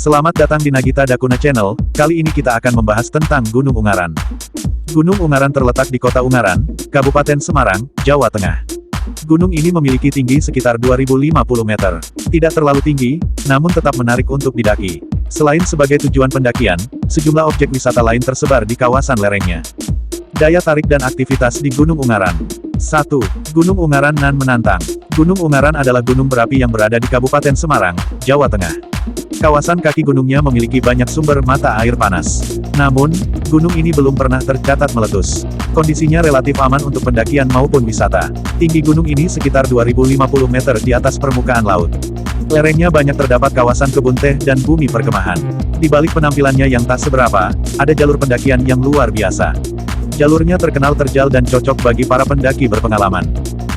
Selamat datang di Nagita Dakuna Channel, kali ini kita akan membahas tentang Gunung Ungaran. Gunung Ungaran terletak di Kota Ungaran, Kabupaten Semarang, Jawa Tengah. Gunung ini memiliki tinggi sekitar 2050 meter. Tidak terlalu tinggi, namun tetap menarik untuk didaki. Selain sebagai tujuan pendakian, sejumlah objek wisata lain tersebar di kawasan lerengnya. Daya tarik dan aktivitas di Gunung Ungaran. 1. Gunung Ungaran nan menantang. Gunung Ungaran adalah gunung berapi yang berada di Kabupaten Semarang, Jawa Tengah. Kawasan kaki gunungnya memiliki banyak sumber mata air panas. Namun, gunung ini belum pernah tercatat meletus. Kondisinya relatif aman untuk pendakian maupun wisata. Tinggi gunung ini sekitar 2050 meter di atas permukaan laut. Lerengnya banyak terdapat kawasan kebun teh dan bumi perkemahan. Di balik penampilannya yang tak seberapa, ada jalur pendakian yang luar biasa. Jalurnya terkenal terjal dan cocok bagi para pendaki berpengalaman.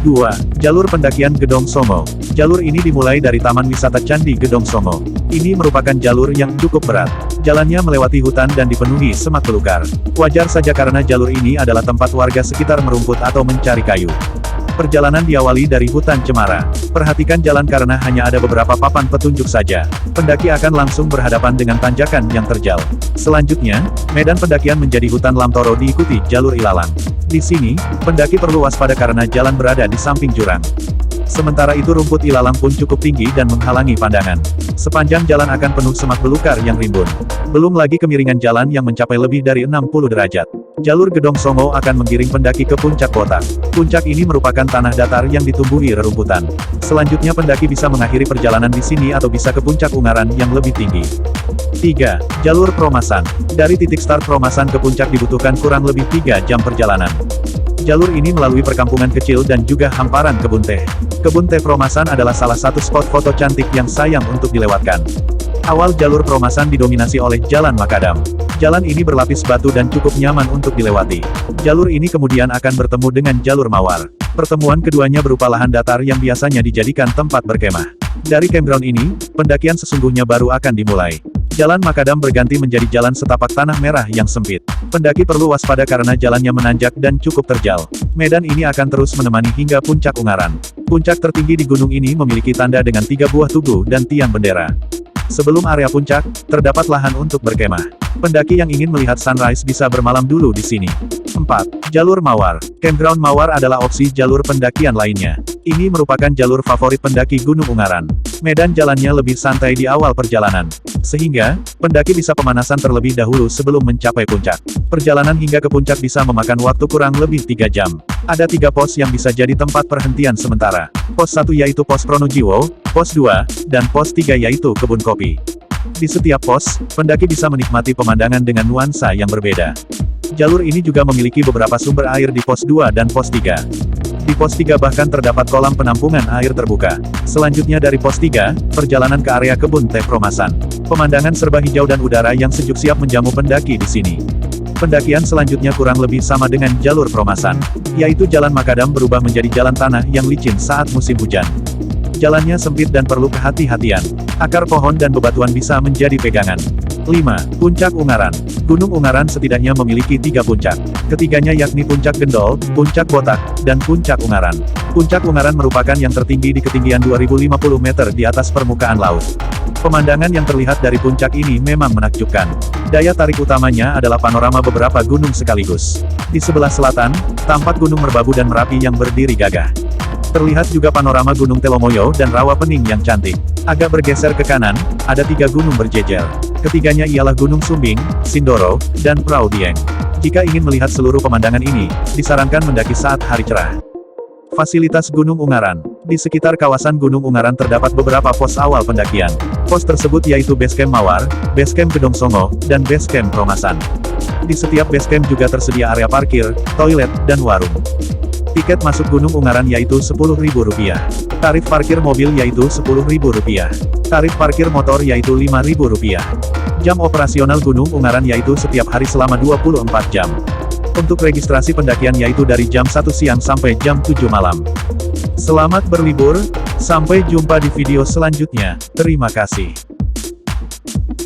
2. Jalur pendakian Gedong Songo. Jalur ini dimulai dari Taman Wisata Candi Gedong Songo. Ini merupakan jalur yang cukup berat. Jalannya melewati hutan dan dipenuhi semak belukar. Wajar saja karena jalur ini adalah tempat warga sekitar merumput atau mencari kayu. Perjalanan diawali dari hutan cemara. Perhatikan jalan karena hanya ada beberapa papan petunjuk saja. Pendaki akan langsung berhadapan dengan tanjakan yang terjal. Selanjutnya, medan pendakian menjadi hutan Lamtoro diikuti jalur ilalang. Di sini, pendaki perlu waspada karena jalan berada di samping jurang. Sementara itu rumput ilalang pun cukup tinggi dan menghalangi pandangan. Sepanjang jalan akan penuh semak belukar yang rimbun. Belum lagi kemiringan jalan yang mencapai lebih dari 60 derajat. Jalur Gedong Songo akan menggiring pendaki ke puncak Botak. Puncak ini merupakan tanah datar yang ditumbuhi rerumputan. Selanjutnya pendaki bisa mengakhiri perjalanan di sini atau bisa ke puncak Ungaran yang lebih tinggi. 3. Jalur Promasan. Dari titik start Promasan ke puncak dibutuhkan kurang lebih 3 jam perjalanan. Jalur ini melalui perkampungan kecil dan juga hamparan kebun teh. Kebun teh Promasan adalah salah satu spot foto cantik yang sayang untuk dilewatkan. Awal jalur Promasan didominasi oleh Jalan Makadam. Jalan ini berlapis batu dan cukup nyaman untuk dilewati. Jalur ini kemudian akan bertemu dengan jalur Mawar. Pertemuan keduanya berupa lahan datar yang biasanya dijadikan tempat berkemah. Dari campground ini, pendakian sesungguhnya baru akan dimulai. Jalan Makadam berganti menjadi jalan setapak tanah merah yang sempit. Pendaki perlu waspada karena jalannya menanjak dan cukup terjal. Medan ini akan terus menemani hingga puncak Ungaran. Puncak tertinggi di gunung ini memiliki tanda dengan 3 buah tugu dan tiang bendera. Sebelum area puncak, terdapat lahan untuk berkemah. Pendaki yang ingin melihat sunrise bisa bermalam dulu di sini. 4. Jalur Mawar. Campground Mawar adalah opsi jalur pendakian lainnya. Ini merupakan jalur favorit pendaki Gunung Ungaran. Medan jalannya lebih santai di awal perjalanan. Sehingga, pendaki bisa pemanasan terlebih dahulu sebelum mencapai puncak. Perjalanan hingga ke puncak bisa memakan waktu kurang lebih 3 jam. Ada 3 pos yang bisa jadi tempat perhentian sementara. Pos 1 yaitu pos Pronojiwo, pos 2, dan pos 3 yaitu kebun kopi. Di setiap pos, pendaki bisa menikmati pemandangan dengan nuansa yang berbeda. Jalur ini juga memiliki beberapa sumber air di pos 2 dan pos 3. Di pos 3 bahkan terdapat kolam penampungan air terbuka. Selanjutnya dari pos 3, perjalanan ke area kebun teh Promasan. Pemandangan serba hijau dan udara yang sejuk siap menjamu pendaki di sini. Pendakian selanjutnya kurang lebih sama dengan jalur Promasan, yaitu Jalan Makadam berubah menjadi jalan tanah yang licin saat musim hujan. Jalannya sempit dan perlu kehati-hatian. Akar pohon dan bebatuan bisa menjadi pegangan. 5. Puncak Ungaran. Gunung Ungaran setidaknya memiliki 3 puncak. Ketiganya yakni Puncak Gendol, Puncak Botak, dan Puncak Ungaran. Puncak Ungaran merupakan yang tertinggi di ketinggian 2050 meter di atas permukaan laut. Pemandangan yang terlihat dari puncak ini memang menakjubkan. Daya tarik utamanya adalah panorama beberapa gunung sekaligus. Di sebelah selatan, tampak Gunung Merbabu dan Merapi yang berdiri gagah. Terlihat juga panorama Gunung Telomoyo dan Rawa Pening yang cantik. Agak bergeser ke kanan, ada 3 gunung berjejer. Ketiganya ialah Gunung Sumbing, Sindoro, dan Prau Dieng. Jika ingin melihat seluruh pemandangan ini, disarankan mendaki saat hari cerah. Fasilitas Gunung Ungaran. Di sekitar kawasan Gunung Ungaran terdapat beberapa pos awal pendakian. Pos tersebut yaitu Basecamp Mawar, Basecamp Gedong Songo, dan Basecamp Promasan. Di setiap basecamp juga tersedia area parkir, toilet, dan warung. Tiket masuk Gunung Ungaran yaitu Rp10.000. Tarif parkir mobil yaitu Rp10.000. Tarif parkir motor yaitu Rp5.000. Jam operasional Gunung Ungaran yaitu setiap hari selama 24 jam. Untuk registrasi pendakian yaitu dari jam 1 siang sampai jam 7 malam. Selamat berlibur, sampai jumpa di video selanjutnya. Terima kasih.